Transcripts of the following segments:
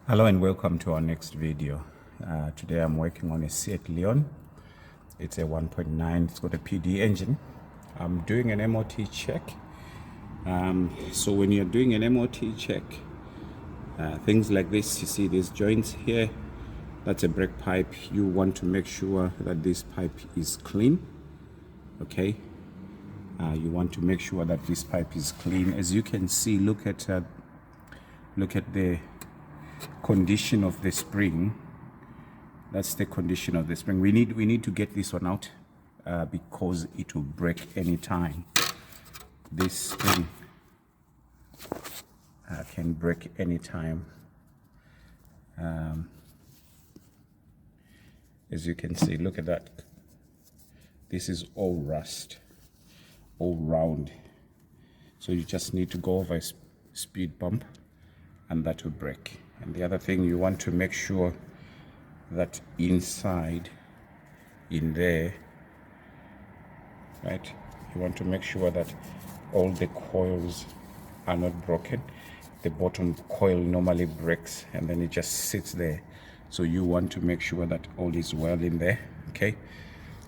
Hello and welcome to our next video. Today I'm working on a Seat Leon. It's a 1.9, it's got a PD engine. I'm doing an MOT check. So when you're doing an MOT check, things like this, you see these joints here, that's a brake pipe. You want to make sure that this pipe is clean, okay? You want to make sure that this pipe is clean. As you can see, look at the condition of the spring. That's the condition of the spring. We need to get this one out because it will break anytime. This spring can break anytime. As you can see, look at that. This is all rust, all round. So you just need to go over a speed bump and that will break. And the other thing, you want to make sure that inside, in there, right, you want to make sure that all the coils are not broken. The bottom coil normally breaks and then it just sits there. So you want to make sure that all is well in there, okay?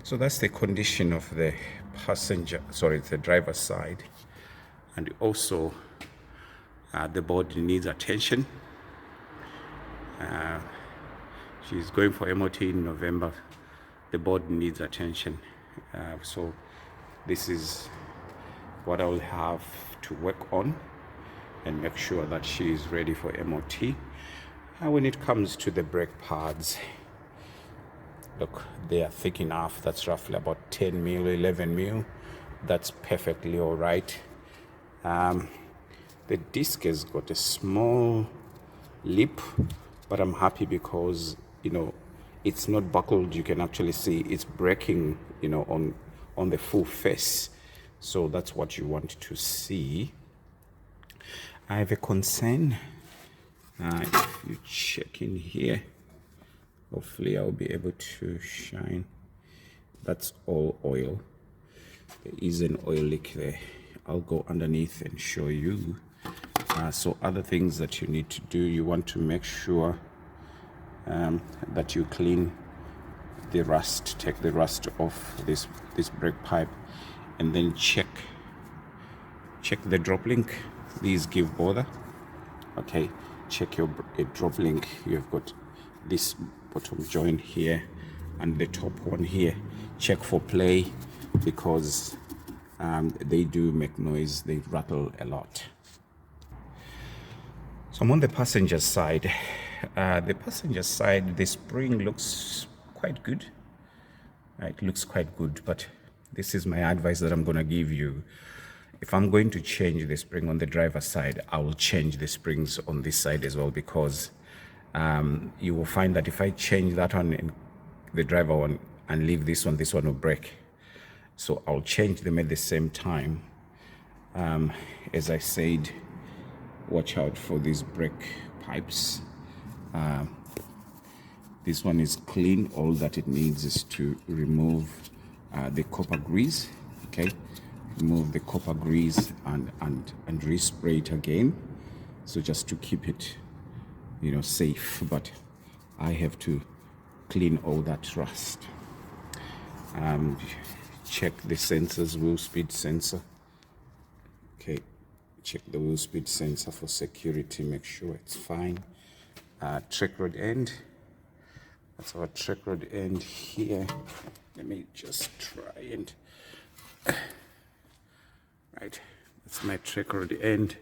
So that's the condition of the the driver's side. And also, the body needs attention. She's going for MOT in November. The board needs attention. So this is what I will have to work on and make sure that she is ready for MOT. When it comes to the brake pads, look, they are thick enough. That's roughly about 10 mil, 11 mil. That's perfectly all right. The disc has got a small lip, but I'm happy because, you know, it's not buckled. You can actually see it's breaking, you know, on the full face. So that's what you want to see. I have a concern. If you check in here, hopefully I'll be able to shine. That's all oil. There is an oil leak there. I'll go underneath and show you. So other things that you need to do, you want to make sure that you clean the rust, take the rust off this brake pipe, and then check the drop link. These give bother, okay? Check your drop link. You've got this bottom joint here and the top one here. Check for play because they do make noise, they rattle a lot. So I'm on the passenger side. The spring looks quite good. It looks quite good, but this is my advice that I'm going to give you. If I'm going to change the spring on the driver's side, I will change the springs on this side as well, because you will find that if I change that one in the driver one and leave this one will break. So I'll change them at the same time. As I said, watch out for these brake pipes. This one is clean. All that it needs is to remove the copper grease, okay? Remove the copper grease and respray it again. So just to keep it, you know, safe. But I have to clean all that rust. Check the sensors, wheel speed sensor. Okay, check the wheel speed sensor for security, make sure it's fine. Track rod end. That's our track rod end here. Let me just try and right, that's my track rod end.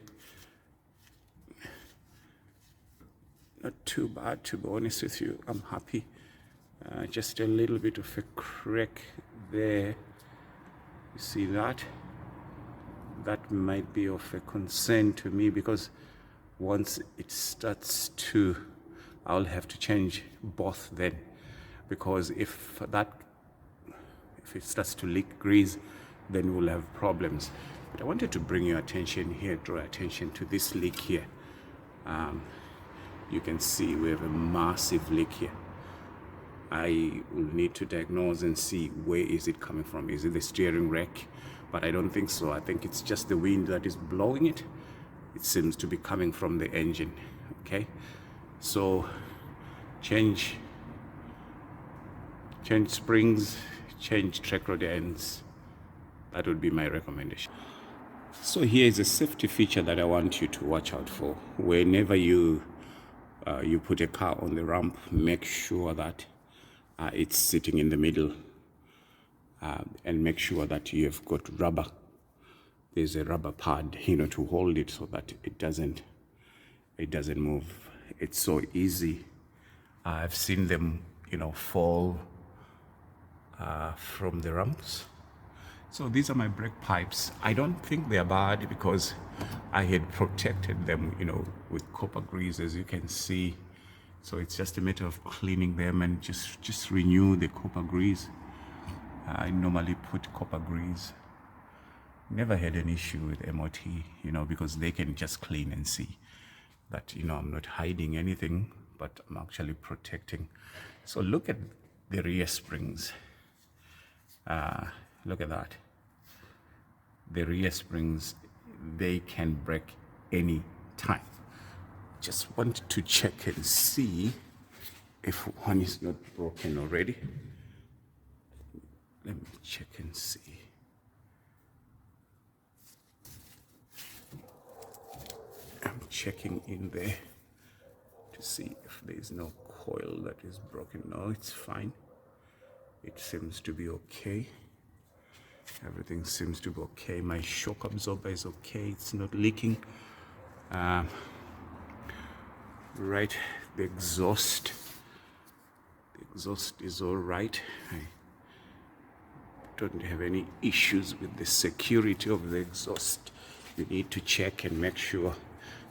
Not too bad, to be honest with you. I'm happy. Just a little bit of a crack there. You see that? That might be of a concern to me, because once it starts to, I'll have to change both then, because if it starts to leak grease, then we'll have problems. But I wanted to bring your attention here, draw attention to this leak here. You can see we have a massive leak here. I will need to diagnose and see where is it coming from. Is it the steering rack? But I don't think so. I think it's just the wind that is blowing it. It seems to be coming from the engine, okay? So change springs, change track rod ends. That would be my recommendation. So here is a safety feature that I want you to watch out for. Whenever you put a car on the ramp, make sure that it's sitting in the middle, and make sure that you have got rubber. There's a rubber pad, to hold it so that it doesn't move. It's so easy. I've seen them, fall from the ramps. So these are my brake pipes. I don't think they're bad because I had protected them, with copper grease, as you can see. So it's just a matter of cleaning them and just renew the copper grease. I normally put copper grease. Never had an issue with MOT, because they can just clean and see that, I'm not hiding anything, but I'm actually protecting. So look at the rear springs. Look at that. The rear springs, they can break any time. Just want to check and see if one is not broken already. Let me check and see. I'm checking in there to see if there is no coil that is broken. No, it's fine. It seems to be okay. Everything seems to be okay. My shock absorber is okay. It's not leaking. Right, the exhaust is all right. I don't have any issues with the security of the exhaust. You need to check and make sure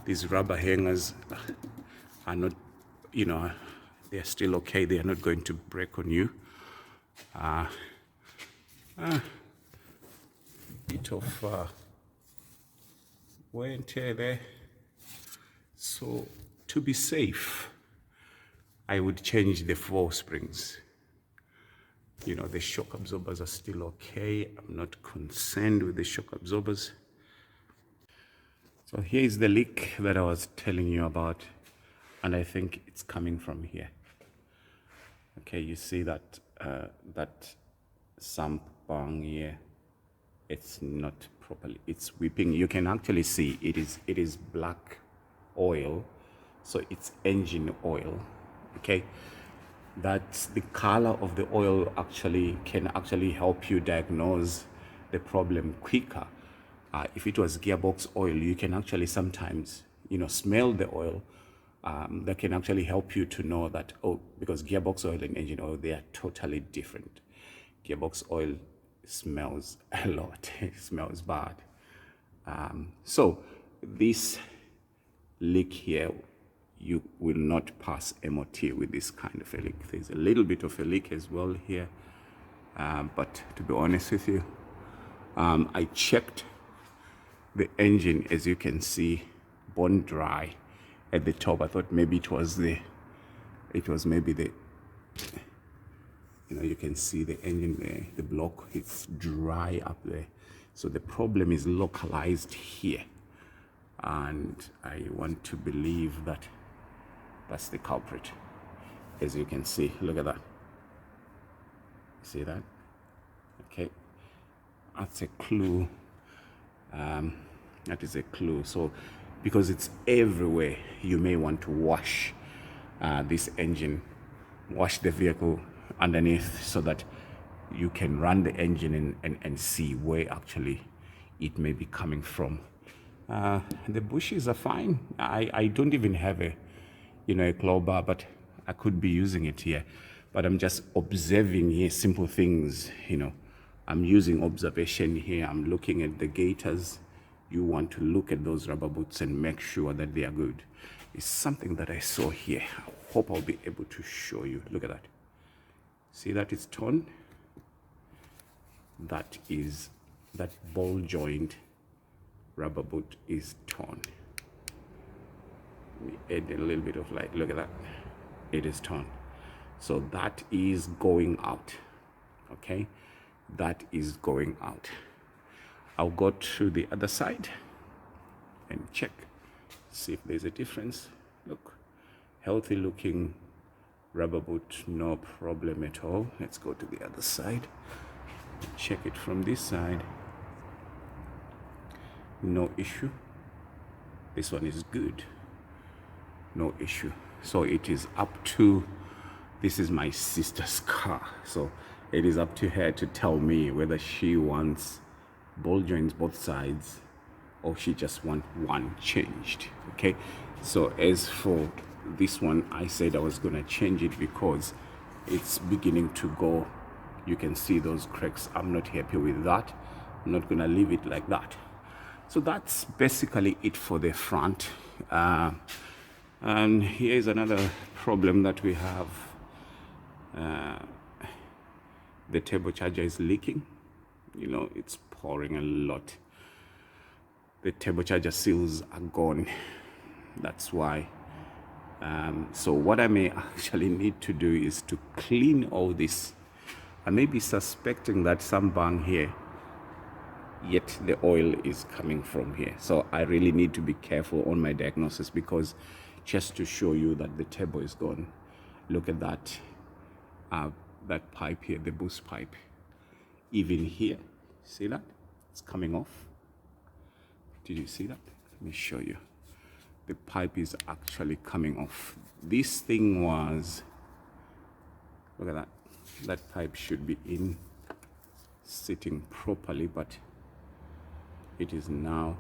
these rubber hangers are not, they're still okay. They are not going to break on you. Bit of wear and tear there. So to be safe, I would change the 4 springs. The shock absorbers are still okay. I'm not concerned with the shock absorbers. So here is the leak that I was telling you about, and I think it's coming from here. Okay, you see that that sump bung here, it's not properly, it's weeping. You can actually see it is black oil, so it's engine oil. Okay, that's the color of the oil can actually help you diagnose the problem quicker. If it was gearbox oil, you can actually sometimes smell the oil. That can actually help you to know that, because gearbox oil and engine oil, they are totally different. Gearbox oil smells a lot. It smells bad. So this leak here, you will not pass MOT with this kind of a leak. There's a little bit of a leak as well here, but to be honest with you, I checked the engine, as you can see, bone dry at the top. I thought maybe it was maybe the, you can see the engine there, the block, it's dry up there. So the problem is localized here, and I want to believe that that's the culprit. As you can see, look at that. See that? Okay, that's a clue. That is a clue. So because it's everywhere, you may want to wash this engine, wash the vehicle underneath, so that you can run the engine and see where actually it may be coming from. The bushes are fine. I don't even have a claw bar, but I could be using it here. But I'm just observing here simple things. I'm using observation here. I'm looking at the gaiters. You want to look at those rubber boots and make sure that they are good. It's something that I saw here. I hope I'll be able to show you. Look at that. See that it's torn? That ball joint rubber boot is torn. Let me add a little bit of light. Look at that. It is torn. So that is going out. Okay? That is going out. I'll go to the other side and check, see if there's a difference. Look, Healthy looking rubber boot, no problem at all. Let's go to the other side. Check it from this side. No issue. This one is good. No issue. So it is up to, this is my sister's car, so it is up to her to tell me whether she wants ball joints both sides or she just wants one changed. Okay, so as for this one, I said I was gonna change it because it's beginning to go. You can see those cracks. I'm not happy with that. I'm not gonna leave it like that. So that's basically it for the front. And here's another problem that we have. The turbocharger is leaking. You know, it's pouring a lot. The turbocharger seals are gone. That's why. So what I may actually need to do is to clean all this. I may be suspecting that some bang here, yet the oil is coming from here. So I really need to be careful on my diagnosis, because just to show you that the turbo is gone, look at that, that pipe here, the boost pipe. Even here, see that? It's coming off. Did you see that? Let me show you. The pipe is actually coming off. This thing was, look at that. That pipe should be in, sitting properly, but it is now,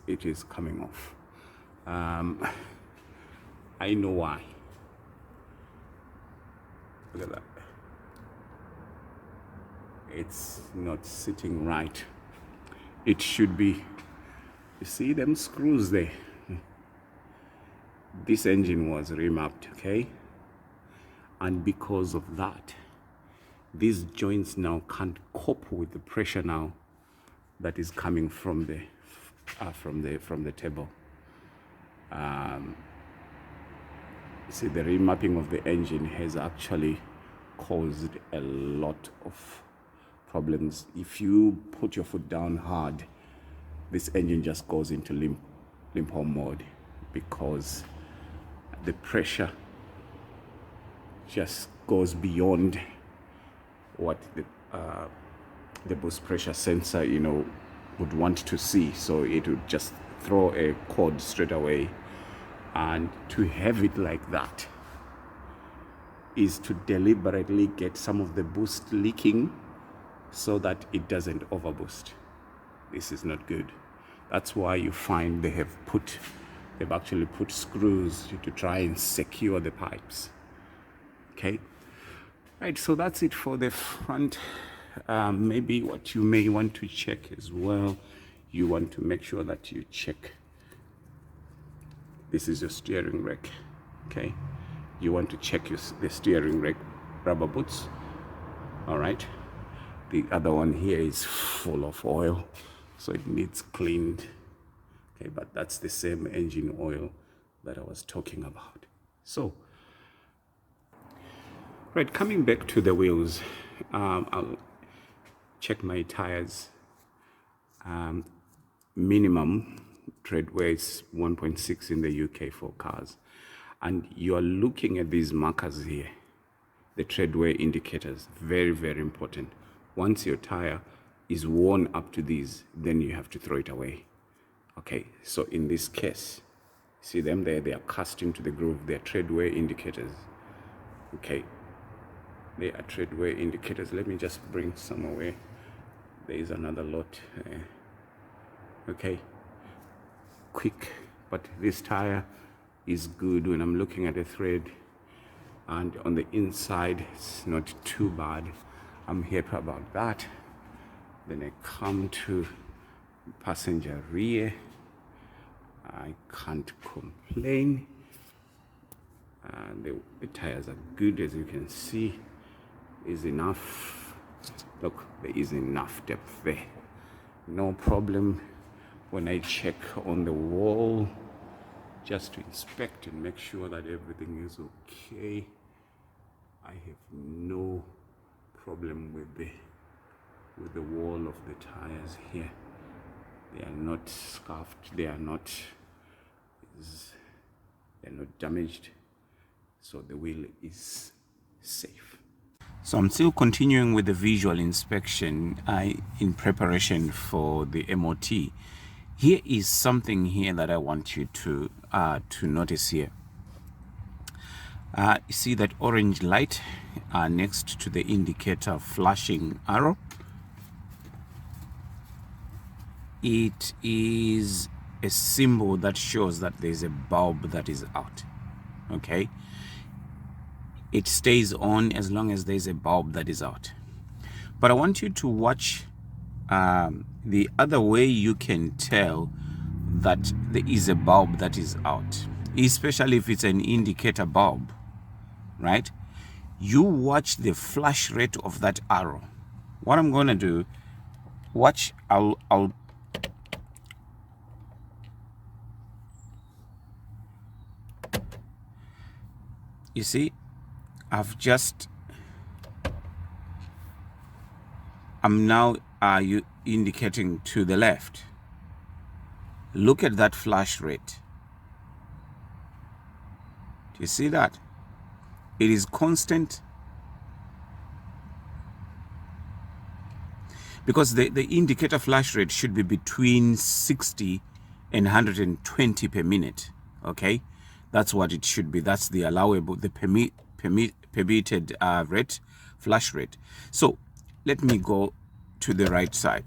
it is coming off. I know why. Look at that. It's not sitting right. It should be, you see them screws there? This engine was remapped, okay? And because of that, these joints now can't cope with the pressure now that is coming from the turbo. See, the remapping of the engine has actually caused a lot of problems. If you put your foot down hard, this engine just goes into limp home mode, because the pressure just goes beyond what the boost pressure sensor, you know, would want to see. So it would just throw a cord straight away. And to have it like that is to deliberately get some of the boost leaking so that it doesn't overboost. This is not good. That's why you find they've actually put screws to try and secure the pipes. Okay, right, so that's it for the front. Maybe what you may want to check as well, you want to make sure that you check, this is your steering rack, okay? You want to check the steering rack rubber boots, all right? The other one here is full of oil, so it needs cleaned, okay? But that's the same engine oil that I was talking about. So, right, coming back to the wheels, I'll check my tires. Minimum tread weight is 1.6 in the UK for cars. And you are looking at these markers here, the tread wear indicators, very, very important. Once your tire is worn up to these, then you have to throw it away. Okay, so in this case, see them there, they are cast into the groove, they are tread wear indicators. Okay, they are tread wear indicators. Let me just bring some away. There is another lot. Okay, quick, but this tire is good when I'm looking at the thread, and on the inside it's not too bad. I'm happy about that. Then I come to passenger rear. I can't complain. The tires are good, as you can see. Is enough. Look, there is enough depth there. No problem. When I check on the wall, just to inspect and make sure that everything is okay, I have no problem with the wall of the tires here. They are not scuffed, they are not, they're not damaged, so the wheel is safe. So I'm still continuing with the visual inspection in preparation for the MOT. Here is something here that I want you to notice here. You see that orange light next to the indicator flashing arrow? It is a symbol that shows that there's a bulb that is out. Okay? It stays on as long as there's a bulb that is out. But I want you to watch the other way you can tell that there is a bulb that is out, especially if it's an indicator bulb, right? You watch the flash rate of that arrow. What I'm going to do, watch, you see, I'm now indicating to the left. Look at that flash rate. Do you see that? It is constant. Because the indicator flash rate should be between 60 and 120 per minute. Okay? That's what it should be. That's the allowable, the permitted rate, flash rate. So let me go to the right side.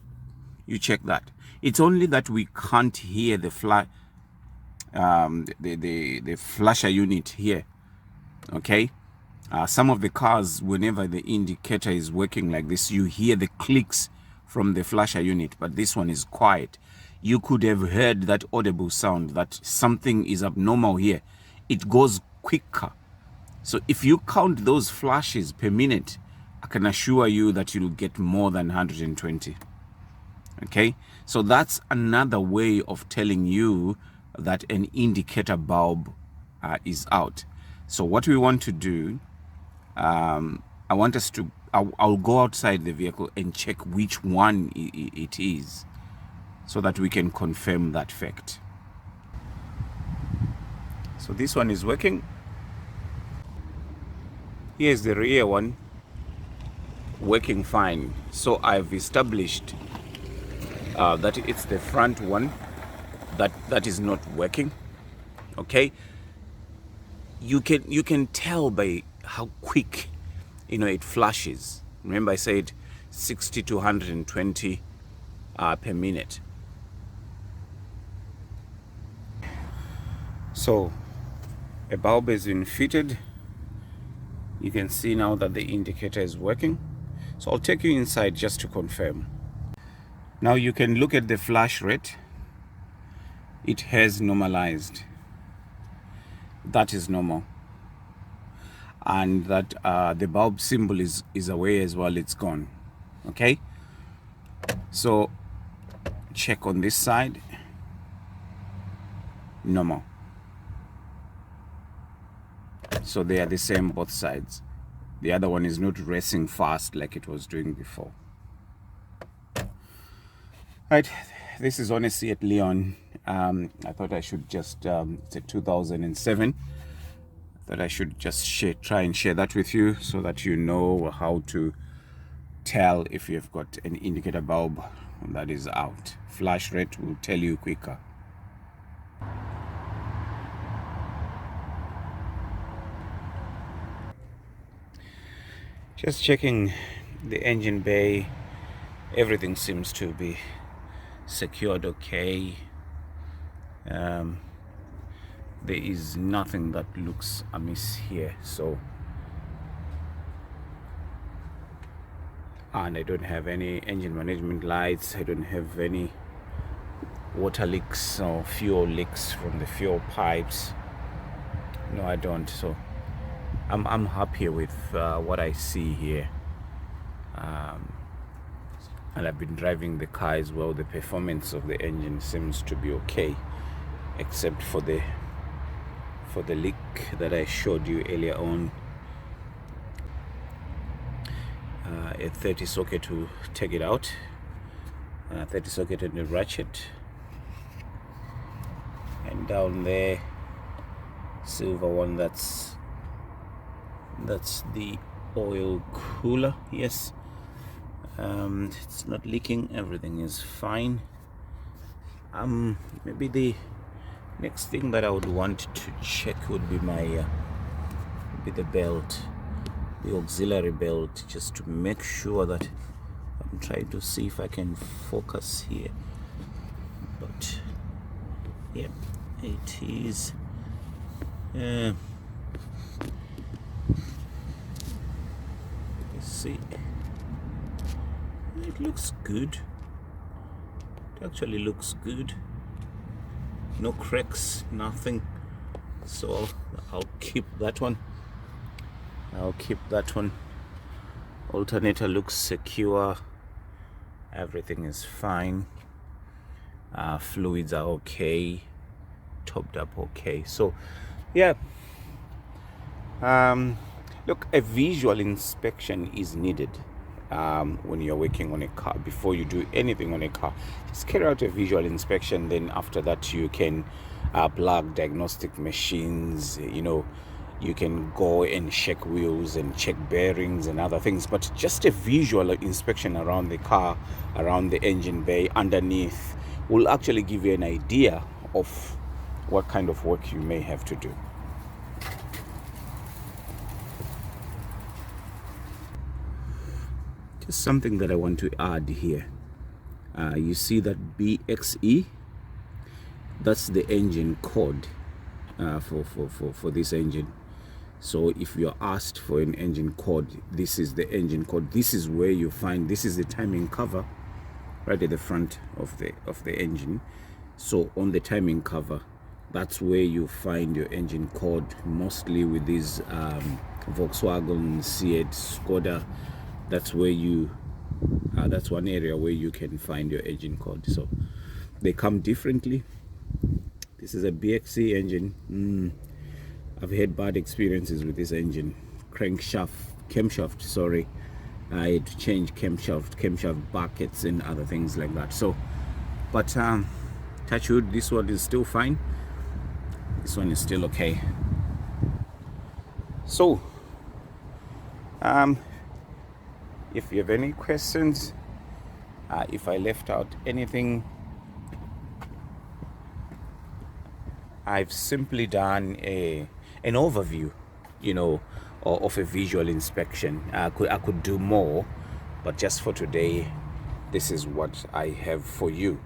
You check that. It's only that we can't hear the the flasher unit here. Okay? Some of the cars, whenever the indicator is working like this, you hear the clicks from the flasher unit, but this one is quiet. You could have heard that audible sound that something is abnormal here. It goes quicker. So if you count those flashes per minute, I can assure you that you'll get more than 120. Okay, so that's another way of telling you that an indicator bulb is out. So what we want to do, I want us to, I'll go outside the vehicle and check which one it is, so that we can confirm that fact. So this one is working. Here's the rear one, working fine. So I've established that it's the front one that is not working. Okay, you can tell by how quick it flashes. Remember I said 60 to 120 per minute. So a bulb has been fitted. You can see now that the indicator is working. So I'll take you inside just to confirm. Now you can look at the flash rate. It has normalized. That is normal. And that the bulb symbol is away as well, it's gone. Okay? So check on this side. Normal. So they are the same both sides. The other one is not racing fast like it was doing before. Right, this is honestly at Leon. I thought I should just, it's a 2007. I thought I should just try and share that with you so that you know how to tell if you've got an indicator bulb that is out. Flash rate will tell you quicker. Just checking the engine bay. Everything seems to be secured okay. There is nothing that looks amiss here. So, and I don't have any engine management lights. I don't have any water leaks or fuel leaks from the fuel pipes. No, I don't. So I'm happy with what I see here, and I've been driving the car as well. The performance of the engine seems to be okay, except for the leak that I showed you earlier on. A 30 socket to take it out, 30 socket and a ratchet, and down there silver one. That's the oil cooler. Yes, it's not leaking, everything is fine. Maybe the next thing that I would want to check would be my the belt, the auxiliary belt, just to make sure that I'm trying to see if I can focus here, but yeah, it is let's see, it looks good. It actually looks good, no cracks, nothing, so I'll keep that one. Alternator looks secure, everything is fine, fluids are okay, topped up okay. So yeah, look, a visual inspection is needed when you're working on a car. Before you do anything on a car, just carry out a visual inspection. Then after that, you can plug diagnostic machines, you can go and check wheels and check bearings and other things. But just a visual inspection around the car, around the engine bay, underneath, will actually give you an idea of what kind of work you may have to do. Just something that I want to add here. You see that BXE? That's the engine code for this engine. So if you're asked for an engine code, this is the engine code. This is where you find, this is the timing cover right at the front of the engine. So on the timing cover, that's where you find your engine code, mostly with these Volkswagen, Seat, Skoda. That's where you that's one area where you can find your engine code. So they come differently. This is a BXC engine. I've had bad experiences with this engine. Camshaft, sorry. I had to change camshaft buckets and other things like that. So, but touch wood, this one is still fine. This one is still okay. So, if you have any questions, if I left out anything, I've simply done an overview, of a visual inspection. I could do more, but just for today, this is what I have for you.